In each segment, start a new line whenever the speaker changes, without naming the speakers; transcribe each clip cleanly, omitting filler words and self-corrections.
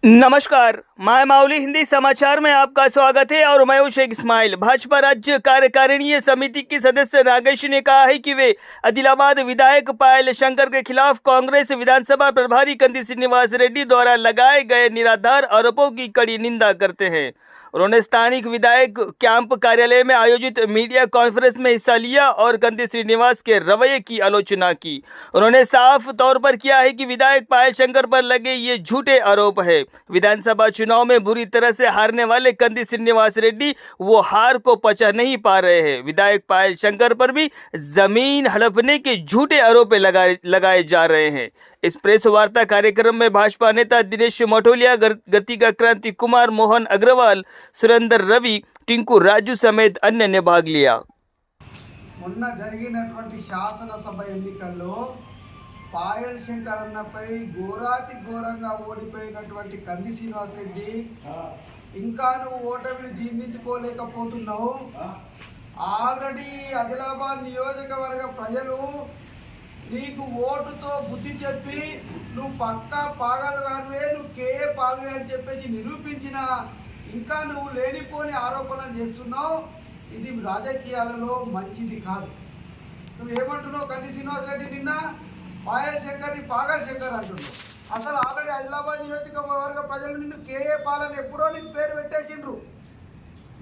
नमस्कार, मैं माउली हिंदी समाचार में आपका स्वागत है और मैं हूं शेख इस्माइल। भाजपा राज्य कार्यकारिणी समिति के सदस्य नागेश ने कहा है कि वे आदिलाबाद विधायक पायल शंकर के खिलाफ कांग्रेस विधानसभा प्रभारी कंदी श्रीनिवास रेड्डी द्वारा लगाए गए निराधार आरोपों की कड़ी निंदा करते हैं। उन्होंने स्थानिक विधायक कैंप कार्यालय में आयोजित मीडिया कॉन्फ्रेंस में हिस्सा लिया और कंदी श्रीनिवास के रवैये की आलोचना की। उन्होंने साफ तौर पर किया है कि विधायक पायल शंकर पर लगे ये झूठे आरोप है। विधानसभा चुनाव में बुरी तरह से हारने वाले कंदी श्रीनिवास रेड्डी वो हार को पचा नहीं पा रहे हैं। विधायक पायल शंकर पर भी जमीन हड़पने के झूठे आरोप लगाए जा रहे हैं। इस प्रेस वार्ता कार्यक्रम में भाजपा नेता दिनेश मठोलिया, गतिका क्रांति कुमार, मोहन अग्रवाल, सुरेंद्र रवि, टिंकू राजू समेत अन्य ने भाग लिया।
మొన్న జరిగినటువంటి శాసనసభ ఎన్నికల్లో పాయల్ శంకర్ అన్నపై ఘోరాతి ఘోరంగా ఓడిపోయినటువంటి కంది శ్రీనివాస్ రెడ్డి ఇంకా నువ్వు ఓటమిని జీర్ణించుకోలేకపోతున్నావు. ఆల్రెడీ ఆదిలాబాద్ నియోజకవర్గ ప్రజలు నీకు ఓటుతో బుద్ధి చెప్పి నువ్వు పక్కా పాగలవానివే, నువ్వు కేఏ పాల్వే అని చెప్పేసి నిరూపించిన ఇంకా నువ్వు లేనిపోని ఆరోపణలు చేస్తున్నావు. ఇది రాజకీయాలలో మంచిది కాదు. నువ్వేమంటున్నావు? కంది శ్రీనివాస్ రెడ్డి నిన్న పాయల్ శంకర్ని పాగల్ శంకర్ అంటున్నావు. అసలు ఆల్రెడీ ఆదిలాబాద్ నియోజకవర్గ ప్రజలు నిన్ను కేఏ పాలని ఎప్పుడో నీకు పేరు పెట్టేసిండ్రు.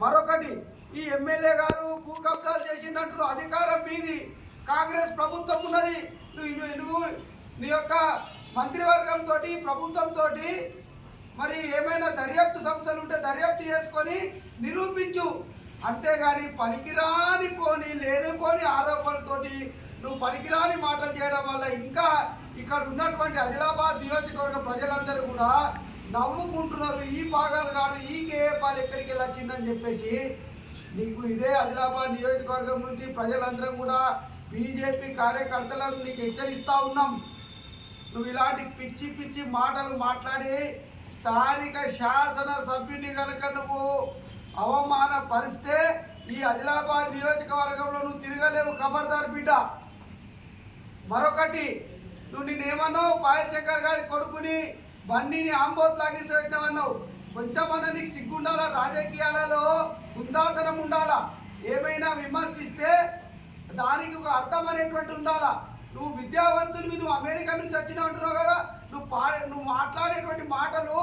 మరొకటి, ఈ ఎమ్మెల్యే గారు భూ కబ్జాలు చేసిందంటున్నావు. అధికారం మీది, కాంగ్రెస్ ప్రభుత్వం ఉన్నది. నువ్వు నీ యొక్క మంత్రివర్గంతో ప్రభుత్వంతో మరి ఏమైనా దర్యాప్తు సంస్థలు ఉంటే దర్యాప్తు చేసుకొని నిరూపించు. అంతేగాని పనికిరాని లేనిపోని ఆరోపణలతోటి నువ్వు పనికిరాని మాటలు చేయడం వల్ల ఇంకా ఇక్కడ ఉన్నటువంటి ఆదిలాబాద్ నియోజకవర్గ ప్రజలందరూ కూడా నవ్వుకుంటున్నారు. ఈ పాగాలు కాదు, ఈ కేఏపాలు ఎక్కడికి వెళ్ళి వచ్చిందని చెప్పేసి నీకు ఇదే ఆదిలాబాద్ నియోజకవర్గం నుంచి ప్రజలందరం కూడా బీజేపీ కార్యకర్తలను నీకు హెచ్చరిస్తూ ఉన్నాం. నువ్వు ఇలాంటి పిచ్చి పిచ్చి మాటలు మాట్లాడి స్థానిక శాసన సభ్యుని కనుక నువ్వు అవమానపరిస్తే ఈ ఆదిలాబాద్ నియోజకవర్గంలో నువ్వు తిరగలేవు. ఖబర్దార్ బిడ్డ. మరొకటి, నువ్వు నిన్నేమన్నావు? పాయల్ శంకర్ గారి కొడుకుని బండిని ఆంబోత్ లాగిసి పెట్టినామన్నావు. కొంచెమన్నా నీకు సిగ్గుండాలా? రాజకీయాలలో హుందాతనం ఉండాలా? ఏమైనా విమర్శిస్తే దానికి ఒక అర్థం అనేటువంటి ఉండాలా? నువ్వు విద్యావంతునివి, నువ్వు అమెరికా నుంచి వచ్చినావు అంటున్నావు కదా. నువ్వు మాట్లాడేటువంటి మాటలు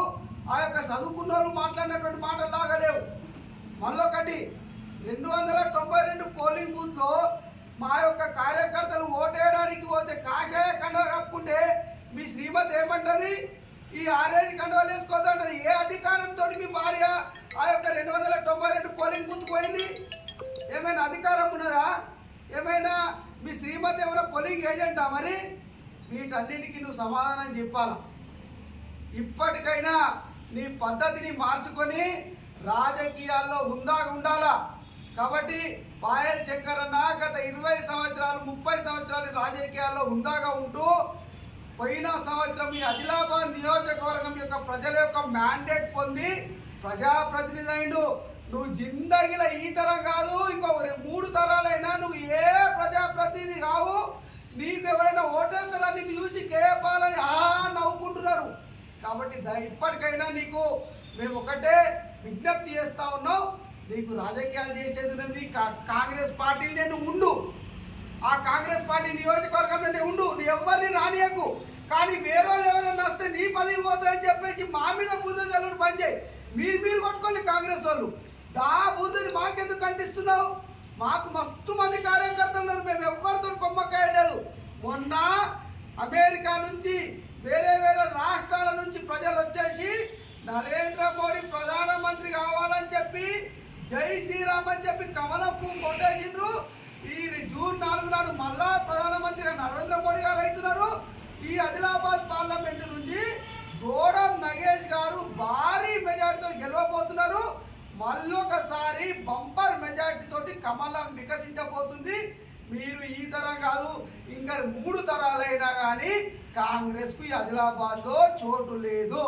ఆ యొక్క చదువుకున్న వాళ్ళు మాట్లాడినటువంటి మాటలు లాగలేవు. మళ్ళొకటి, 292 పోలింగ్ బూత్లో మా యొక్క కార్యకర్తలు ఓటేయడానికి పోతే కాషాయ కండువా కప్పుకుంటే మీ శ్రీమతి ఏమంటది? ఈ ఆరేజ్ కండువాలు వేసుకోవద్దంటది. ఏ అధికారంతో మీ భార్య ఆ యొక్క 292 పోలింగ్ బూత్ పోయింది? ఏమైనా అధికారం ఉన్నదా? ఏమైనా మీ శ్రీమతి ఏమైనా పోలింగ్ ఏజెంటా? మరి వీటన్నిటికీ నువ్వు సమాధానం చెప్పాలా. ఇప్పటికైనా నీ పద్ధతిని మార్చుకొని రాజకీయాల్లో హుందాగా ఉండాలా. కాబట్టి పాయల్ శంకర్ అన్న గత 20 సంవత్సరాలు 30 సంవత్సరాలు రాజకీయాల్లో హుందాగా ఉంటూ పోయిన సంవత్సరం ఈ ఆదిలాబాద్ నియోజకవర్గం యొక్క ప్రజల యొక్క మ్యాండేట్ పొంది ప్రజాప్రతినిధి అయిండు. నువ్వు జిందగీలో ఈ తరం కాదు, ఇంకో 3 తరాలైనా నువ్వు ఏ ప్రజాప్రతినిధి కావు. నీకు ఎవరైనా ఓటేస్తారా నిన్ను చూసి కేపాలని నవ్వుకుంటున్నారు. కాబట్టి ఇప్పటికైనా నీకు మేము ఒకటే విజ్ఞప్తి చేస్తూ ఉన్నాం. నీకు రాజకీయాలు చేసేది ఉన్నది కాంగ్రెస్ పార్టీలనే నువ్వు ఉండు. ఆ కాంగ్రెస్ పార్టీ నియోజకవర్గంలోనే ఉండు. నువ్వు ఎవరిని రానియకు. కానీ వేరే వాళ్ళు ఎవరైనా వస్తే నీ పదవి పోతాయని చెప్పేసి మా మీద బుద్ధ చల్లుడు పనిచేయి. మీరు కొట్టుకోండి కాంగ్రెస్ వాళ్ళు. దా బుద్ధిని మాకెందుకు కంటిస్తున్నావు? మాకు మస్తు మంది కార్యకర్తలు ఉన్నారు. మేము ఎవరితో కొమ్మకాయ లేదు. మొన్న అమెరికా నుంచి వేరే రాష్ట్రాల నుంచి ప్రజలు వచ్చేసి నరేంద్ర మోడీ ప్రధానమంత్రి కావాలని చెప్పి జై శ్రీరామ్ అని చెప్పి కమలం పువ్వు కొట్టేసిండ్రు. ఈ జూన్ 4 నాడు మళ్ళా ప్రధానమంత్రి నరేంద్ర మోడీ గారు అవుతున్నారు. ఈ ఆదిలాబాద్ పార్లమెంటు నుంచి గోడం నగేష్ గారు భారీ మెజార్టీతో గెలవబోతున్నారు. మళ్ళొకసారి బంపర్ మెజార్టీ తోటి కమలం వికసించబోతుంది. మీరు ఈ తరం కాదు, ఇంకా 3 తరాలైనా కానీ కాంగ్రెస్కు ఆదిలాబాద్లో చోటు లేదు.